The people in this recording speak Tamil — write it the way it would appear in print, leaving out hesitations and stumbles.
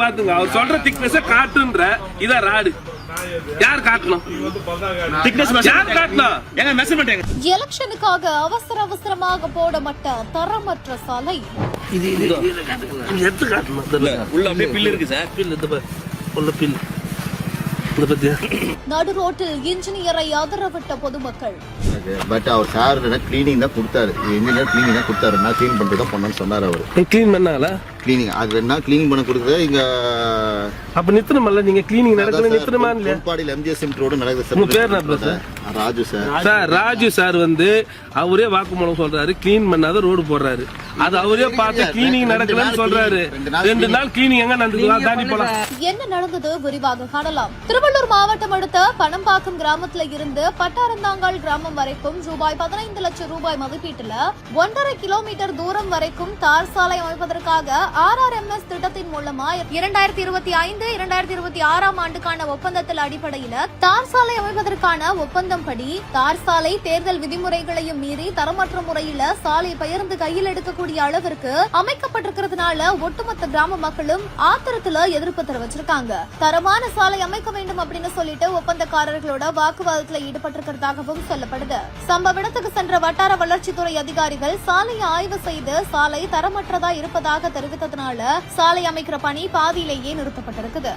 பாத்துங்க அவர் சொல்ற திக்னஸ் காட்டுன்ற இத ராடு யார் காட்டணும்? எலெக்ஷனுக்காக அவசர அவசரமாக போடப்பட்ட தரமற்ற சாலை. நடு ரோட்டில் இன்ஜினியரை அதரவிட்ட பொதுமக்கள். பட் அவர் சார் கிளீனிங் தான் கொடுத்தாரு, இன்ஜினியர் கிளீனிங் தான் கொடுத்தாரு, நான் கிளீன் பண்ணிட்டு தான் பண்ணணும்னு சொன்னார். அவர் கிளீன் பண்ணால கிளீனிங் அது என்ன கிளீனிங் பண்ண கொடுக்குறது இங்க. அப்ப நித்தணுமல்ல, நீங்க கிளீனிங் நடக்குது நித்தணுமா இல்லையா? பாடியில் எம்ஜிஎஸ் ரோடு நடக்குது சார். உங்க பேர் என்ன sir? Raju sir. Sir Raju sir வந்து அவரே வாக்குமூலம் சொல்றாரு, கிளீன் பண்ணாத ரோடு போடுறாரு. அது அவரே பார்த்து கிளீனிங் நடக்கலன்னு சொல்றாரு. 2 நாள் கிளீனிங் எங்க நடந்தது தாண்டி போலாம். என்ன நடந்தது விரிவாக காணலாம். திருவள்ளூர் மாவட்டம் அடுத்த பணம்பாக்கம் கிராமத்துல இருந்து பட்டாரந்தாங்கால் கிராமம் வரைக்கும் ரூபாய் 15 லட்சம் ரூபாய் மதிப்பீட்டுல 1.5 கிலோமீட்டர் தூரம் வரைக்கும் தார் சாலை அமைப்பதற்காக RRMS திட்டத்தின் மூலமா 2025-2026 ஆண்டுக்கான ஒப்பந்தத்தில் அடிப்படையில தார் சாலை அமைப்பதற்கான ஒப்பந்தம் படி தார் சாலை தேர்தல் விதிமுறைகளையும் மீறி தரமற்ற முறையில சாலை பெயர்ந்து கையில் எடுக்கக்கூடிய அளவிற்கு அமைக்கப்பட்டிருக்கிறதுனால ஒட்டுமொத்த கிராம மக்களும் ஆத்திரத்துல எதிர்ப்பு தெரிவிச்சிருக்காங்க. தரமான சாலை அமைக்க வேண்டும் அப்படின்னு சொல்லிட்டு ஒப்பந்தக்காரர்களோட வாக்குவாதத்துல ஈடுபட்டிருக்கிறதாகவும் சொல்லப்படுது. சம்பவ இடத்துக்கு சென்ற வட்டார வளர்ச்சித்துறை அதிகாரிகள் சாலையை ஆய்வு செய்து சாலை தரமற்றதா இருப்பதாக தெரிவித்ததனால சாலை அமைக்கிற பணி பாதியிலேயே நிறுத்தப்பட்டிருக்குது.